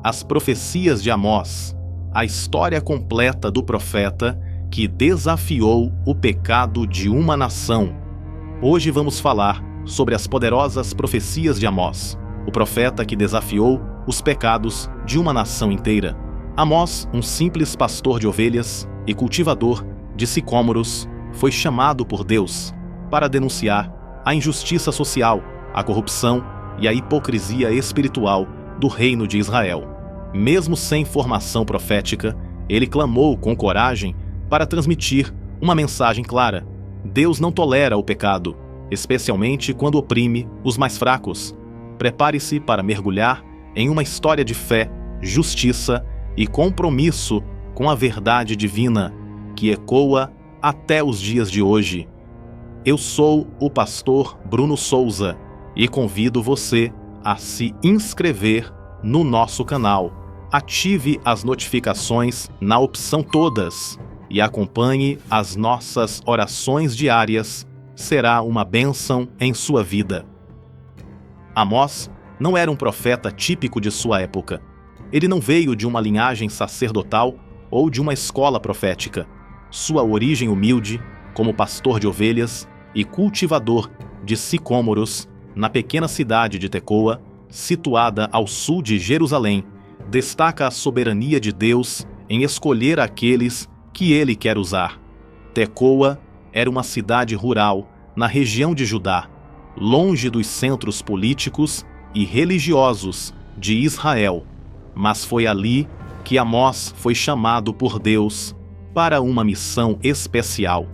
As profecias de Amós, a história completa do profeta que desafiou o pecado de uma nação. Hoje vamos falar sobre as poderosas profecias de Amós, o profeta que desafiou os pecados de uma nação inteira. Amós, um simples pastor de ovelhas e cultivador de sicômoros, foi chamado por Deus para denunciar a injustiça social, a corrupção e a hipocrisia espiritual do reino de Israel. Mesmo sem formação profética, ele clamou com coragem para transmitir uma mensagem clara. Deus não tolera o pecado, especialmente quando oprime os mais fracos. Prepare-se para mergulhar em uma história de fé, justiça e compromisso com a verdade divina que ecoa até os dias de hoje. Eu sou o pastor Bruno Souza e convido você a se inscrever no nosso canal. Ative as notificações na opção Todas e acompanhe as nossas orações diárias. Será uma bênção em sua vida. Amós não era um profeta típico de sua época. Ele não veio de uma linhagem sacerdotal ou de uma escola profética. Sua origem humilde, como pastor de ovelhas e cultivador de sicômoros na pequena cidade de Tecoa, situada ao sul de Jerusalém, destaca a soberania de Deus em escolher aqueles que ele quer usar. Tecoa era uma cidade rural na região de Judá, longe dos centros políticos e religiosos de Israel, mas foi ali que Amós foi chamado por Deus para uma missão especial.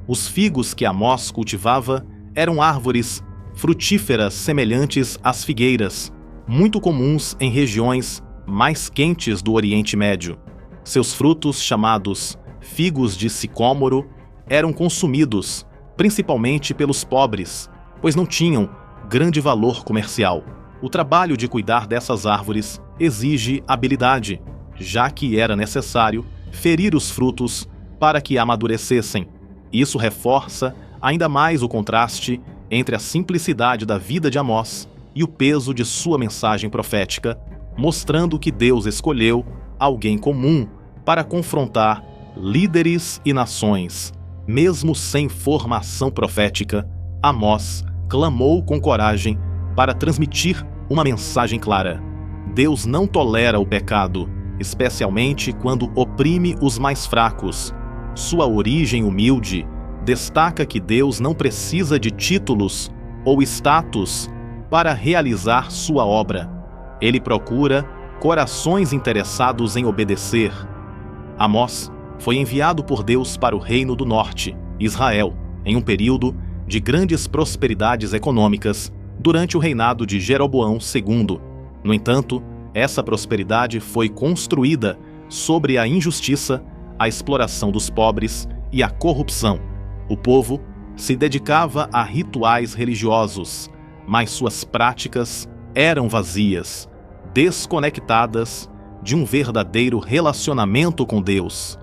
Os figos que Amós cultivava eram árvores frutíferas semelhantes às figueiras, muito comuns em regiões mais quentes do Oriente Médio. Seus frutos, chamados figos de sicômoro, eram consumidos principalmente pelos pobres, pois não tinham grande valor comercial. O trabalho de cuidar dessas árvores exige habilidade, já que era necessário ferir os frutos para que amadurecessem. Isso reforça ainda mais o contraste entre a simplicidade da vida de Amós e o peso de sua mensagem profética, mostrando que Deus escolheu alguém comum para confrontar líderes e nações. Mesmo sem formação profética, Amós clamou com coragem para transmitir uma mensagem clara. Deus não tolera o pecado, especialmente quando oprime os mais fracos. Sua origem humilde destaca que Deus não precisa de títulos ou status para realizar sua obra. Ele procura corações interessados em obedecer. Amós foi enviado por Deus para o Reino do Norte, Israel, em um período de grandes prosperidades econômicas durante o reinado de Jeroboão II. No entanto, essa prosperidade foi construída sobre a injustiça, a exploração dos pobres e a corrupção. O povo se dedicava a rituais religiosos, mas suas práticas eram vazias, desconectadas de um verdadeiro relacionamento com Deus.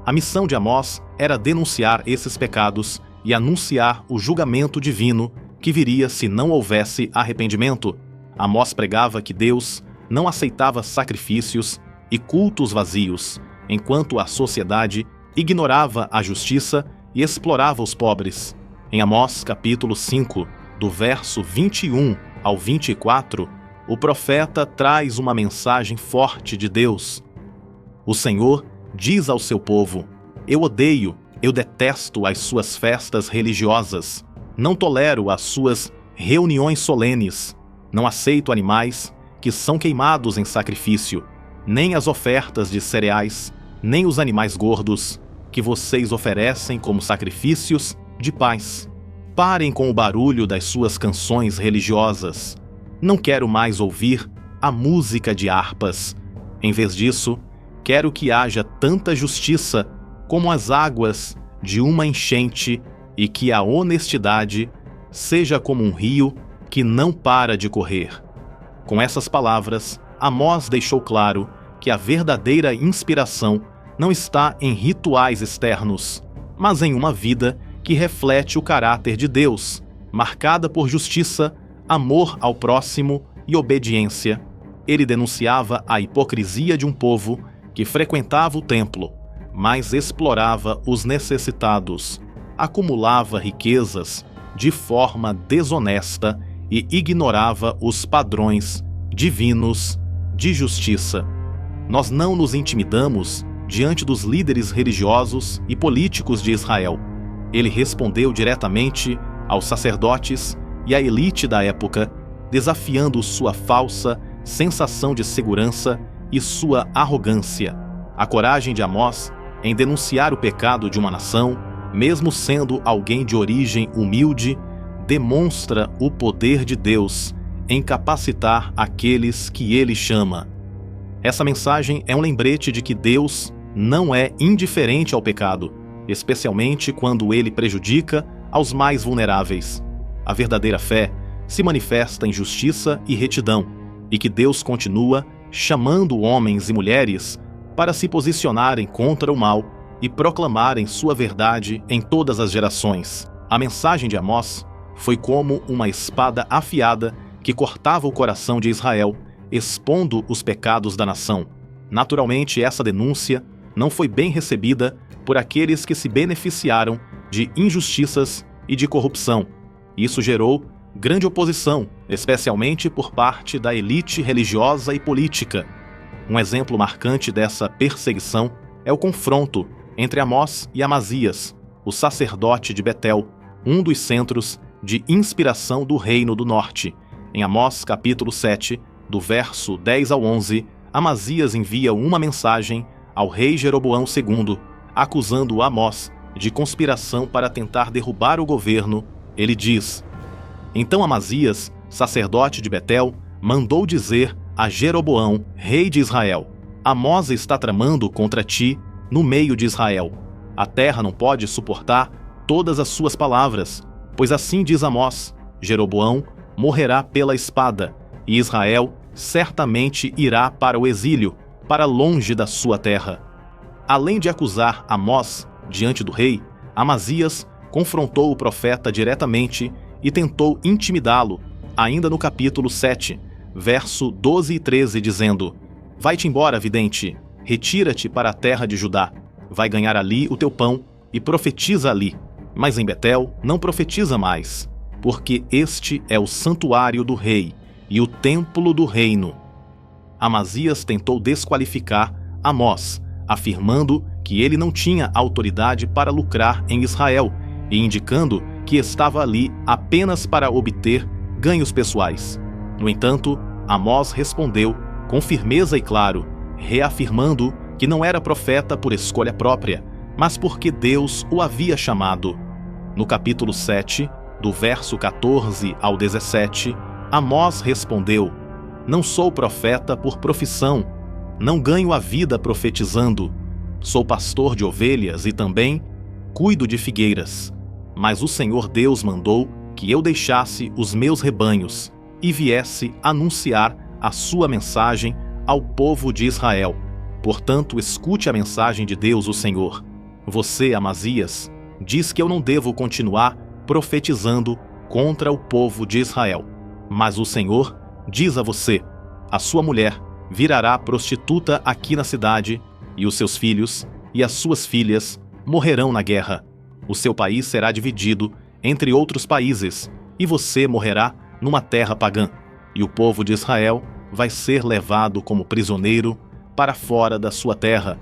A missão de Amós era denunciar esses pecados e anunciar o julgamento divino que viria se não houvesse arrependimento. Amós pregava que Deus não aceitava sacrifícios e cultos vazios, enquanto a sociedade ignorava a justiça e explorava os pobres. Em Amós capítulo 5, do verso 21 ao 24, o profeta traz uma mensagem forte de Deus. O Senhor diz ao seu povo: eu detesto as suas festas religiosas, não tolero as suas reuniões solenes, não aceito animais que são queimados em sacrifício, nem as ofertas de cereais, nem os animais gordos que vocês oferecem como sacrifícios de paz. Parem com o barulho das suas canções religiosas. Não quero mais ouvir a música de harpas. Em vez disso, quero que haja tanta justiça como as águas de uma enchente e que a honestidade seja como um rio que não para de correr. Com essas palavras, Amós deixou claro que a verdadeira inspiração não está em rituais externos, mas em uma vida que reflete o caráter de Deus, marcada por justiça, amor ao próximo e obediência. Ele denunciava a hipocrisia de um povo que frequentava o templo, mas explorava os necessitados, acumulava riquezas de forma desonesta e ignorava os padrões divinos de justiça. Nós não nos intimidamos diante dos líderes religiosos e políticos de Israel. Ele respondeu diretamente aos sacerdotes e à elite da época, desafiando sua falsa sensação de segurança e sua arrogância. A coragem de Amós em denunciar o pecado de uma nação, mesmo sendo alguém de origem humilde, demonstra o poder de Deus em capacitar aqueles que ele chama. Essa mensagem é um lembrete de que Deus não é indiferente ao pecado, especialmente quando ele prejudica aos mais vulneráveis. A verdadeira fé se manifesta em justiça e retidão, e que Deus continua chamando homens e mulheres para se posicionarem contra o mal e proclamarem sua verdade em todas as gerações. A mensagem de Amós foi como uma espada afiada que cortava o coração de Israel, expondo os pecados da nação. Naturalmente, essa denúncia não foi bem recebida por aqueles que se beneficiaram de injustiças e de corrupção. Isso gerou grande oposição, especialmente por parte da elite religiosa e política. Um exemplo marcante dessa perseguição é o confronto entre Amós e Amazias, o sacerdote de Betel, um dos centros de inspiração do Reino do Norte. Em Amós capítulo 7, do verso 10 ao 11, Amazias envia uma mensagem ao rei Jeroboão II, acusando Amós de conspiração para tentar derrubar o governo. Ele diz: Então Amazias, sacerdote de Betel, mandou dizer a Jeroboão, rei de Israel: Amós está tramando contra ti no meio de Israel. A terra não pode suportar todas as suas palavras, pois assim diz Amós: Jeroboão morrerá pela espada, e Israel certamente irá para o exílio, para longe da sua terra. Além de acusar Amós diante do rei, Amazias confrontou o profeta diretamente e tentou intimidá-lo, ainda no capítulo 7, verso 12 e 13, dizendo: Vai-te embora, vidente, retira-te para a terra de Judá. Vai ganhar ali o teu pão e profetiza ali. Mas em Betel não profetiza mais, porque este é o santuário do rei e o templo do reino. Amazias tentou desqualificar Amós, afirmando que ele não tinha autoridade para lucrar em Israel e indicando que estava ali apenas para obter ganhos pessoais. No entanto, Amós respondeu com firmeza e claro, reafirmando que não era profeta por escolha própria, mas porque Deus o havia chamado. No capítulo 7, do verso 14 ao 17, Amós respondeu: Não sou profeta por profissão, não ganho a vida profetizando. Sou pastor de ovelhas e também cuido de figueiras. Mas o Senhor Deus mandou que eu deixasse os meus rebanhos e viesse anunciar a sua mensagem ao povo de Israel. Portanto, escute a mensagem de Deus, o Senhor. Você, Amazias, diz que eu não devo continuar profetizando contra o povo de Israel. Mas o Senhor diz a você: a sua mulher virará prostituta aqui na cidade, e os seus filhos e as suas filhas morrerão na guerra. O seu país será dividido entre outros países, e você morrerá numa terra pagã, e o povo de Israel vai ser levado como prisioneiro para fora da sua terra.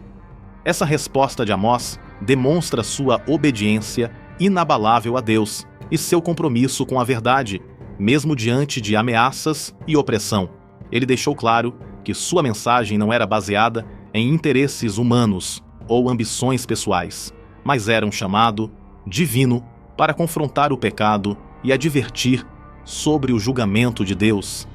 Essa resposta de Amós demonstra sua obediência inabalável a Deus e seu compromisso com a verdade, mesmo diante de ameaças e opressão. Ele deixou claro que sua mensagem não era baseada em interesses humanos ou ambições pessoais, mas era um chamado divino para confrontar o pecado e advertir sobre o julgamento de Deus.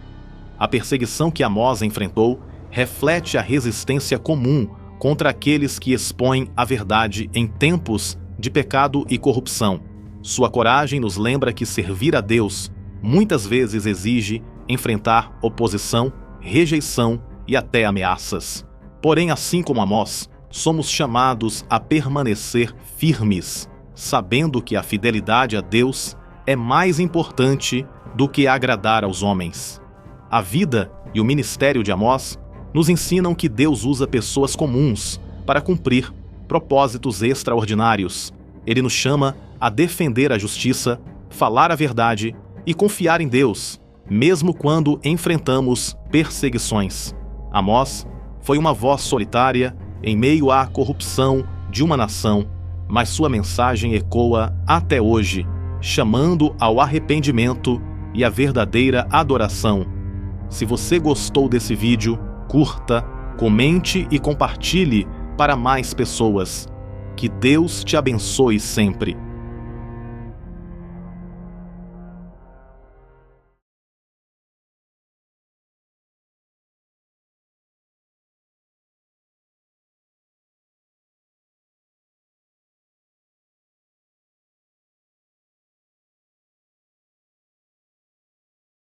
A perseguição que Amós enfrentou reflete a resistência comum contra aqueles que expõem a verdade em tempos de pecado e corrupção. Sua coragem nos lembra que servir a Deus muitas vezes exige enfrentar oposição, rejeição e até ameaças. Porém, assim como Amós, somos chamados a permanecer firmes, sabendo que a fidelidade a Deus é mais importante do que agradar aos homens. A vida e o ministério de Amós nos ensinam que Deus usa pessoas comuns para cumprir propósitos extraordinários. Ele nos chama a defender a justiça, falar a verdade e confiar em Deus, mesmo quando enfrentamos perseguições. Amós foi uma voz solitária em meio à corrupção de uma nação, mas sua mensagem ecoa até hoje, chamando ao arrependimento e à verdadeira adoração. Se você gostou desse vídeo, curta, comente e compartilhe para mais pessoas. Que Deus te abençoe sempre.